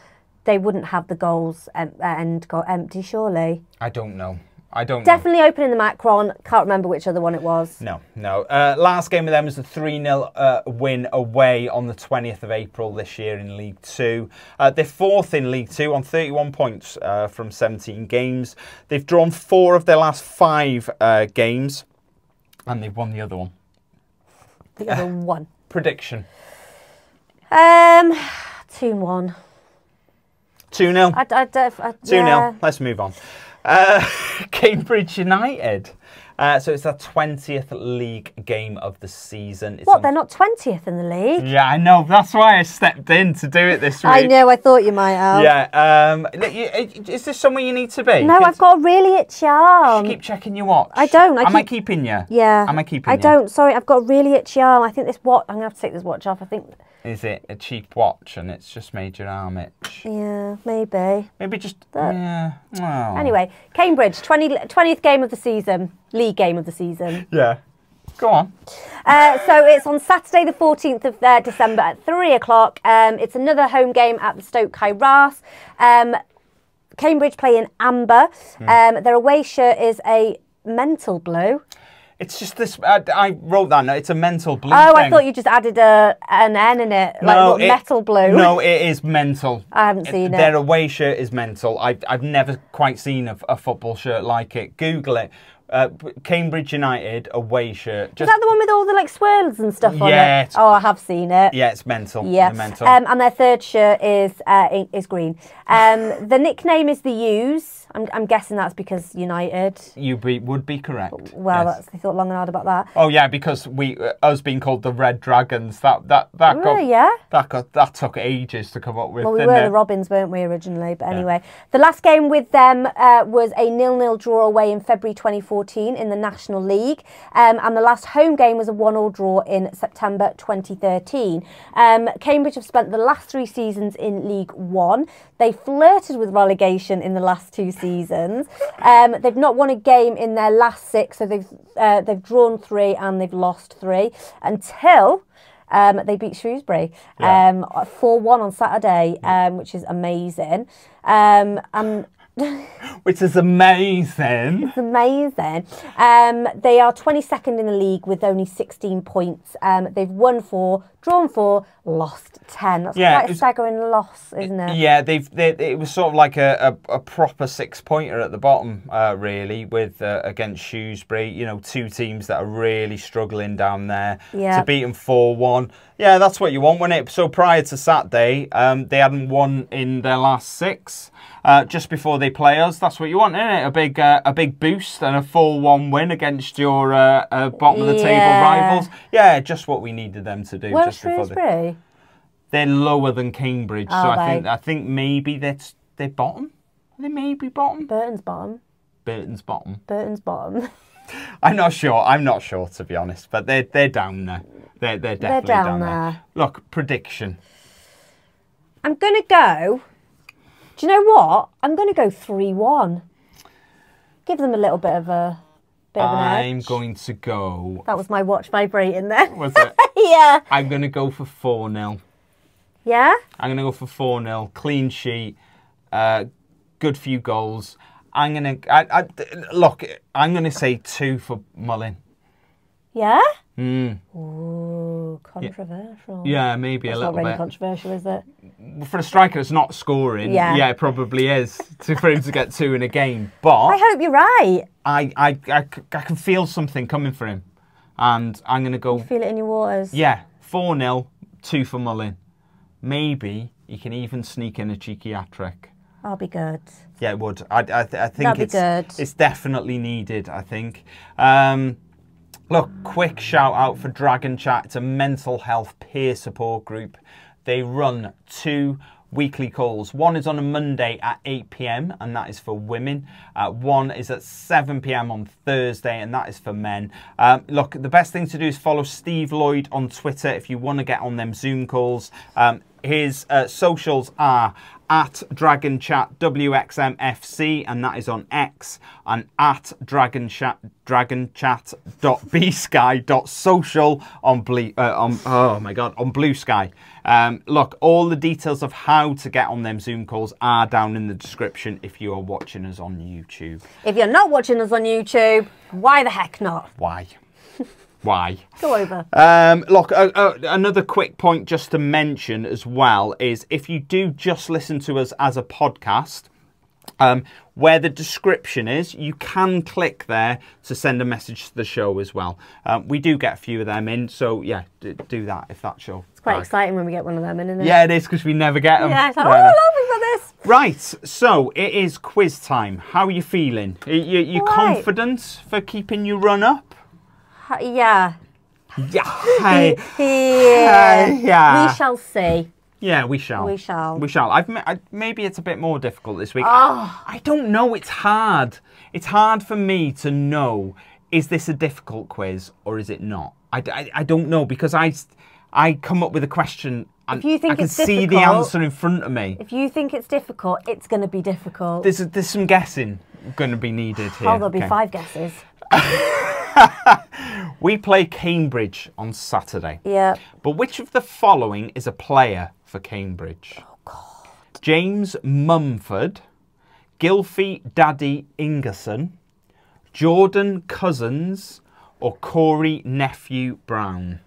they wouldn't have the goals end go empty, surely. I don't know. I don't know. Definitely opening the Macron. Can't remember which other one it was. No. Last game of them was a 3-0 win away on the 20th of April this year in League 2. They're 4th in League 2 on 31 points from 17 games. They've drawn 4 of their last 5 games, and they've won the other one. The other one. Prediction. 2-1. 2-0. 2-0. Yeah. Let's move on. Cambridge United. So it's their 20th league game of the season. It's They're not 20th in the league? Yeah, I know. That's why I stepped in to do it this week. I know. I thought you might have. Yeah. Is this somewhere you need to be? No, I've got a really itchy arm. Keep checking your watch. I don't. Am I keeping you? Yeah. Am I keeping you? I don't. Sorry, I've got a really itchy arm. I think this watch. I'm gonna have to take this watch off. I think. Is it a cheap watch and it's just made your arm itch? Yeah, maybe. Maybe just. Yeah. Oh. Anyway, Cambridge, 20th game of the season, league game of the season. Yeah. Go on. So it's on Saturday the 14th of December at 3 o'clock. It's another home game at the Stoke Kairos. Cambridge play in amber. Their away shirt is a mental blue. It's just this. I wrote that. No, it's a mental blue. Oh, thing. I thought you just added an N in it, like metal blue. No, it is mental. I haven't seen it. Their away shirt is mental. I've never quite seen a football shirt like it. Google it. Cambridge United away shirt. Is that the one with all the like swirls and stuff on it? Oh, I have seen it. Yeah, it's mental. Yeah, mental. And their third shirt is green. The nickname is the U's. I'm guessing that's because United. You would be correct. Well, yes. they thought long and hard about that. Oh yeah, because us being called the Red Dragons, that took ages to come up with. Well, we were the Robins, weren't we, originally? But anyway, the last game with them was a 0-0 draw away in February 2014 in the National League, and the last home game was a 1-1 draw in September 2013. Cambridge have spent the last 3 seasons in League 1. They flirted with relegation in the last 2 seasons. They've not won a game in their last 6, so they've drawn 3 and they've lost 3 until they beat Shrewsbury 4-1 on Saturday, which is amazing. Which is amazing. It's amazing. They are 22nd in the league with only 16 points. They've won 4, drawn 4, lost 10. That's quite a staggering loss, isn't it? Yeah, it was sort of like a proper 6-pointer at the bottom, really, with against Shrewsbury. You know, 2 teams that are really struggling down there. Yeah. To beat them 4-1. Yeah, that's what you want, wasn't it? So prior to Saturday, they hadn't won in their last 6. Just before they play us, that's what you want, isn't it? A big boost and a 4-1 win against your bottom of the table rivals. Yeah, just what we needed them to do. Where's Shrewsbury? They're lower than Cambridge, so I think maybe they're bottom. They may be bottom. Burton's bottom. Burton's bottom. Burton's bottom. I'm not sure to be honest, but they're down there. They're definitely down there. Look, prediction. I'm gonna go. Do you know what? I'm going to go 3-1. Give them a little bit of an edge. I'm going to go... That was my watch vibrating there. Was it? Yeah. I'm going to go for 4-0. Yeah? I'm going to go for 4-0. Clean sheet. Good few goals. I'm going to say 2 for Mullin. Yeah? Mm. Ooh, controversial. Yeah, maybe a little bit. It's not really controversial, is it? For a striker that's not scoring, yeah, it probably is for him to get 2 in a game. But I hope you're right. I can feel something coming for him. And I'm going to go... You feel it in your waters? Yeah, 4-0, 2 for Mullin. Maybe he can even sneak in a cheeky hat-trick. I'll be good. Yeah, it would. I think it's definitely needed, I think. Look, quick shout out for Dragon Chat. It's a mental health peer support group. They run 2 weekly calls. One is on a Monday at 8 p.m. and that is for women. One is at 7 p.m. on Thursday and that is for men. Look, the best thing to do is follow Steve Lloyd on Twitter if you want to get on them Zoom calls. His socials are at Dragon Chat WXMFC, and that is on X, and at dragonchat.bsky.social on Blue Sky. Look, all the details of how to get on them Zoom calls are down in the description if you are watching us on YouTube. If you're not watching us on YouTube, why the heck not? Why? Why? Go over. Look, another quick point just to mention as well is if you do just listen to us as a podcast, where the description is, you can click there to send a message to the show as well. We do get a few of them in, so yeah, do that if that show. It's quite exciting when we get one of them in, isn't it? Yeah, it is, because we never get them. Yeah, it's like, oh, I love you for this. Right, so it is quiz time. How are you feeling? You confident for keeping your run up? Yeah. Yeah. Yeah. We shall see. Yeah, we shall. We shall. We shall. Maybe it's a bit more difficult this week. Oh. I don't know. It's hard. It's hard for me to know, is this a difficult quiz or is it not? I don't know, because I come up with a question and I can see the answer in front of me. If you think it's difficult, it's going to be difficult. There's some guessing going to be needed here. Oh, there'll be 5 guesses. We play Cambridge on Saturday. Yeah. But which of the following is a player for Cambridge? Oh, God. James Mumford, Gylfi Daddy Ingerson, Jordan Cousins, or Corey Nephew Brown?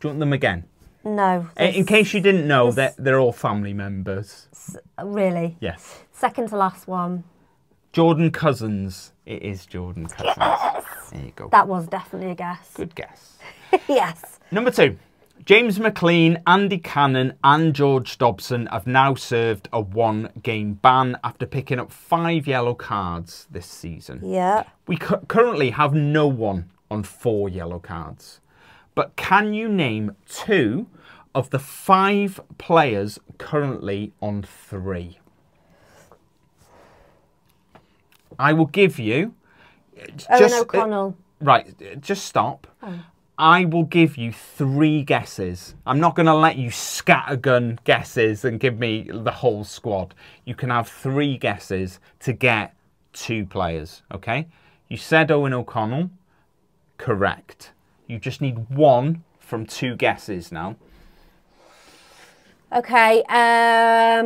Do you want them again? No. In case you didn't know, they're all family members. Really? Yes. Second to last one. Jordan Cousins. It is Jordan Cousins. Yes. There you go. That was definitely a guess. Good guess. Yes. Number 2. James McLean, Andy Cannon and George Dobson have now served a 1-game ban after picking up 5 yellow cards this season. Yeah. We currently have no one on 4 yellow cards. But can you name 2 of the 5 players currently on 3? I will give you... Owen O'Connell. Right, just stop. Oh. I will give you 3 guesses. I'm not going to let you scattergun guesses and give me the whole squad. You can have 3 guesses to get 2 players, okay? You said Owen O'Connell. Correct. You just need 1 from 2 guesses now. Okay. I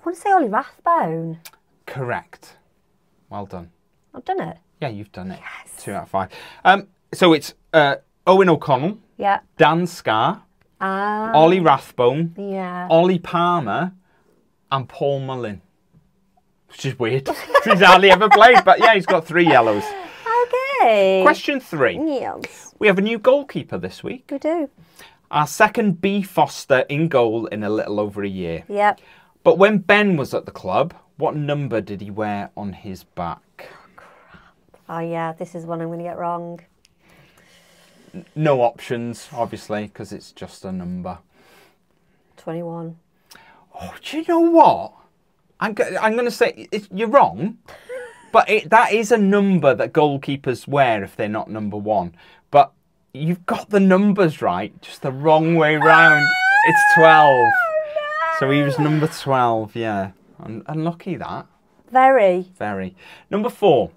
want to say Ollie Rathbone. Correct. Well done. I've done it. Yeah, you've done it. Yes. 2 out of 5. So it's Owen O'Connell. Yeah. Dan Scarr. Ollie Rathbone. Yeah. Ollie Palmer. And Paul Mullin. Which is weird. He's hardly ever played, but yeah, he's got 3 yellows. Okay. Question 3. Yes. We have a new goalkeeper this week. We do. Our second B Foster in goal in a little over a year. Yep. But when Ben was at the club, what number did he wear on his back? Oh, crap. Oh, yeah, this is one I'm going to get wrong. No options, obviously, because it's just a number. 21. Oh, do you know what? I'm going to say you're wrong, but that is a number that goalkeepers wear if they're not number 1. But you've got the numbers right, just the wrong way round. It's 12. No. So he was number 12, yeah. Unlucky that. Very. Very. Number 4.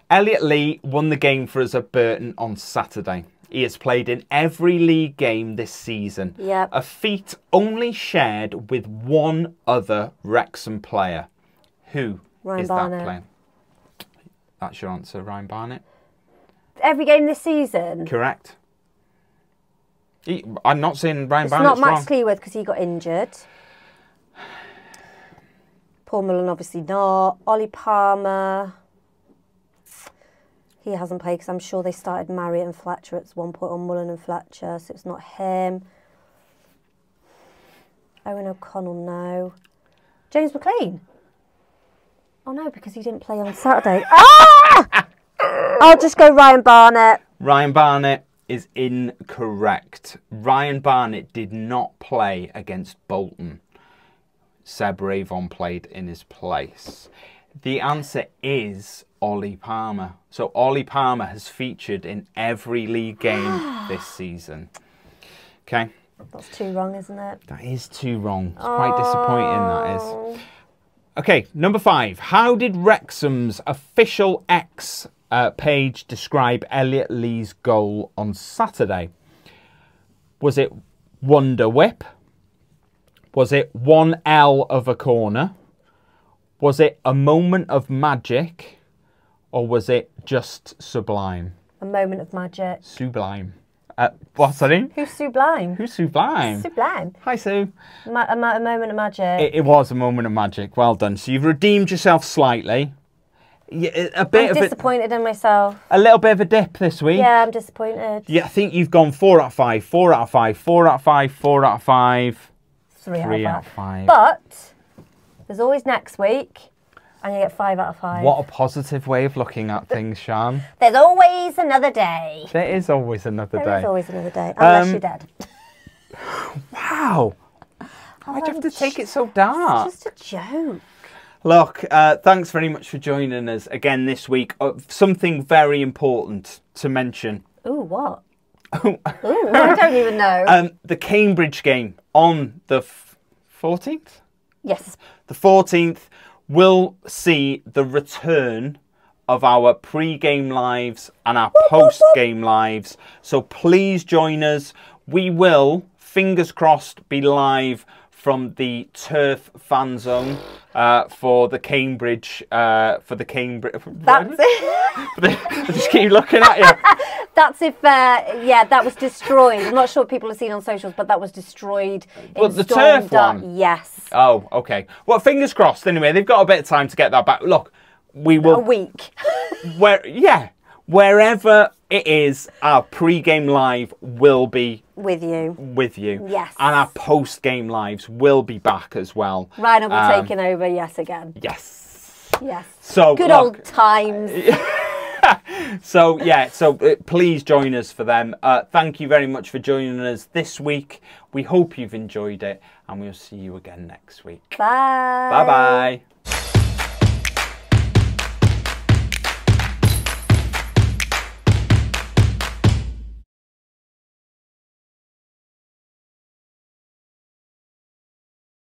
Elliot Lee won the game for us at Burton on Saturday. He has played in every league game this season. Yep. A feat only shared with 1 other Wrexham player. Who is that player? That's your answer, Ryan Barnett. Every game this season? Correct. I'm not saying Ryan It's Barnett's not Max wrong. Cleworth because he got injured. Paul Mullen obviously not. Ollie Palmer. He hasn't played because I'm sure they started Marriott and Fletcher at one point, or Mullen and Fletcher, so it's not him. Owen O'Connell, no. James McLean. Oh no, because he didn't play on Saturday. Ah! I'll just go Ryan Barnett. Ryan Barnett is incorrect. Ryan Barnett did not play against Bolton. Seb Ravon played in his place. The answer is Ollie Palmer. So Ollie Palmer has featured in every league game this season. Okay. That's too wrong, isn't it? That is too wrong. It's quite disappointing, that is. Okay, number 5. How did Wrexham's official X page describe Elliot Lee's goal on Saturday? Was it Wonder Whip? Was it 1L of a corner? Was it a moment of magic? Or was it just sublime? A moment of magic. Sublime. What's that in? Who's Sublime? Who's Sublime? Sublime. Hi, Sue. A moment of magic. It was a moment of magic. Well done. So you've redeemed yourself slightly. A bit I'm disappointed in myself. A little bit of a dip this week. Yeah, I'm disappointed. Yeah, I think you've gone 4 out of 5, 4 out of 5, 4 out of 5, 4 out of 5. 3 out of 5. But there's always next week, and you get 5 out of 5. What a positive way of looking at things, Siân. There's always another day. There is always another day. There is always another day, unless you're dead. Wow. Why'd you have to take it so dark? It's just a joke. Look, thanks very much for joining us again this week. Something very important to mention. Ooh, what? Ooh, I don't even know. The Cambridge game on the 14th? Yes. The 14th will see the return of our pre-game lives and our post-game lives. So please join us. We will, fingers crossed, be live from the Turf fan zone for the Cambridge. That's it. I just keep looking at you. That's if, yeah, that was destroyed. I'm not sure what people have seen on socials, but that was destroyed. But the Turf one? Yes. Oh, okay. Well, fingers crossed anyway. They've got a bit of time to get that back. Look, we will... A week. Wherever it is, our pre-game live will be... With you. Yes. And our post-game lives will be back as well. Ryan will be taking over yet again. Yes. Yes. So good old times. So please join us for them. Thank you very much for joining us this week. We hope you've enjoyed it, and we'll see you again next week. Bye. Bye-bye.